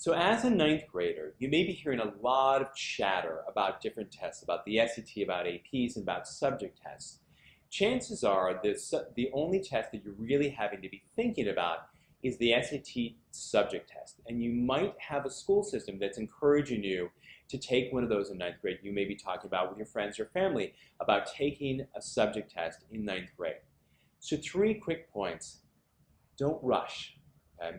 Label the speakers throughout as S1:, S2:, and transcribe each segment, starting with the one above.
S1: So as a ninth grader, you may be hearing a lot of chatter about different tests, about the SAT, about APs, and about subject tests. Chances are the only test that you're really having to be thinking about is the SAT subject test. And you might have a school system that's encouraging you to take one of those in ninth grade. You may be talking about with your friends or family about taking a subject test in ninth grade. So 3 quick points. Don't rush. Okay?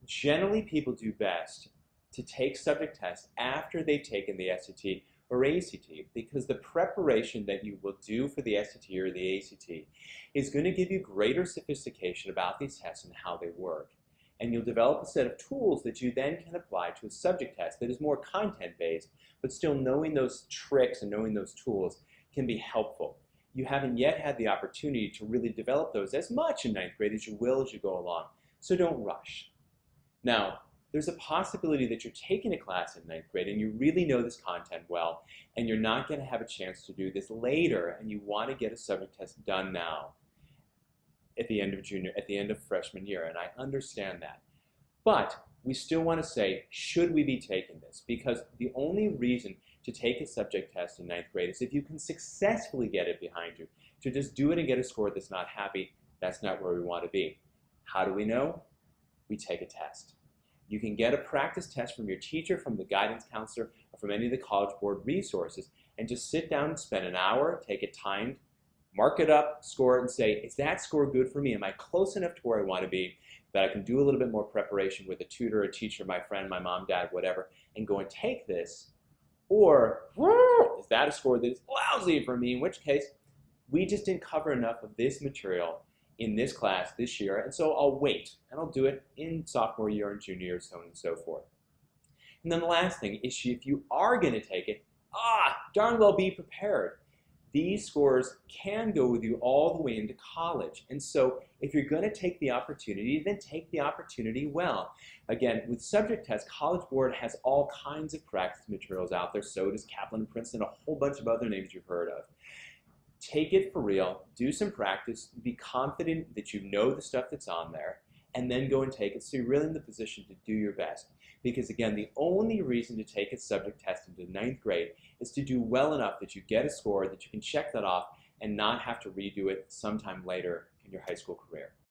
S1: Generally, people do best to take subject tests after they've taken the SAT or ACT, because the preparation that you will do for the SAT or the ACT is going to give you greater sophistication about these tests and how they work. And you'll develop a set of tools that you then can apply to a subject test that is more content-based, but still knowing those tricks and knowing those tools can be helpful. You haven't yet had the opportunity to really develop those as much in ninth grade as you will as you go along, so don't rush. Now, there's a possibility that you're taking a class in ninth grade and you really know this content well, and you're not going to have a chance to do this later, and you want to get a subject test done now at the end of freshman year, and I understand that. But we still want to say, should we be taking this? Because the only reason to take a subject test in ninth grade is if you can successfully get it behind you. To just do it and get a score that's not happy, that's not where we want to be. How do we know? We take a test. You can get a practice test from your teacher, from the guidance counselor, or from any of the College Board resources, and just sit down and spend an hour, take it timed, mark it up, score it, and say, is that score good for me? Am I close enough to where I want to be that I can do a little bit more preparation with a tutor, a teacher, my friend, my mom, dad, whatever, and go and take this? Or, is that a score that is lousy for me? In which case, we just didn't cover enough of this material in this class this year, and so I'll wait, and I'll do it in sophomore year and junior year, so on and so forth. And then the last thing is, if you are going to take it, darn well be prepared. These scores can go with you all the way into college, and so if you're going to take the opportunity, then take the opportunity well. Again, with subject tests, College Board has all kinds of practice materials out there, so does Kaplan and Princeton, a whole bunch of other names you've heard of. Take it for real, do some practice, be confident that you know the stuff that's on there, and then go and take it so you're really in the position to do your best. Because again, the only reason to take a subject test into ninth grade is to do well enough that you get a score, that you can check that off, and not have to redo it sometime later in your high school career.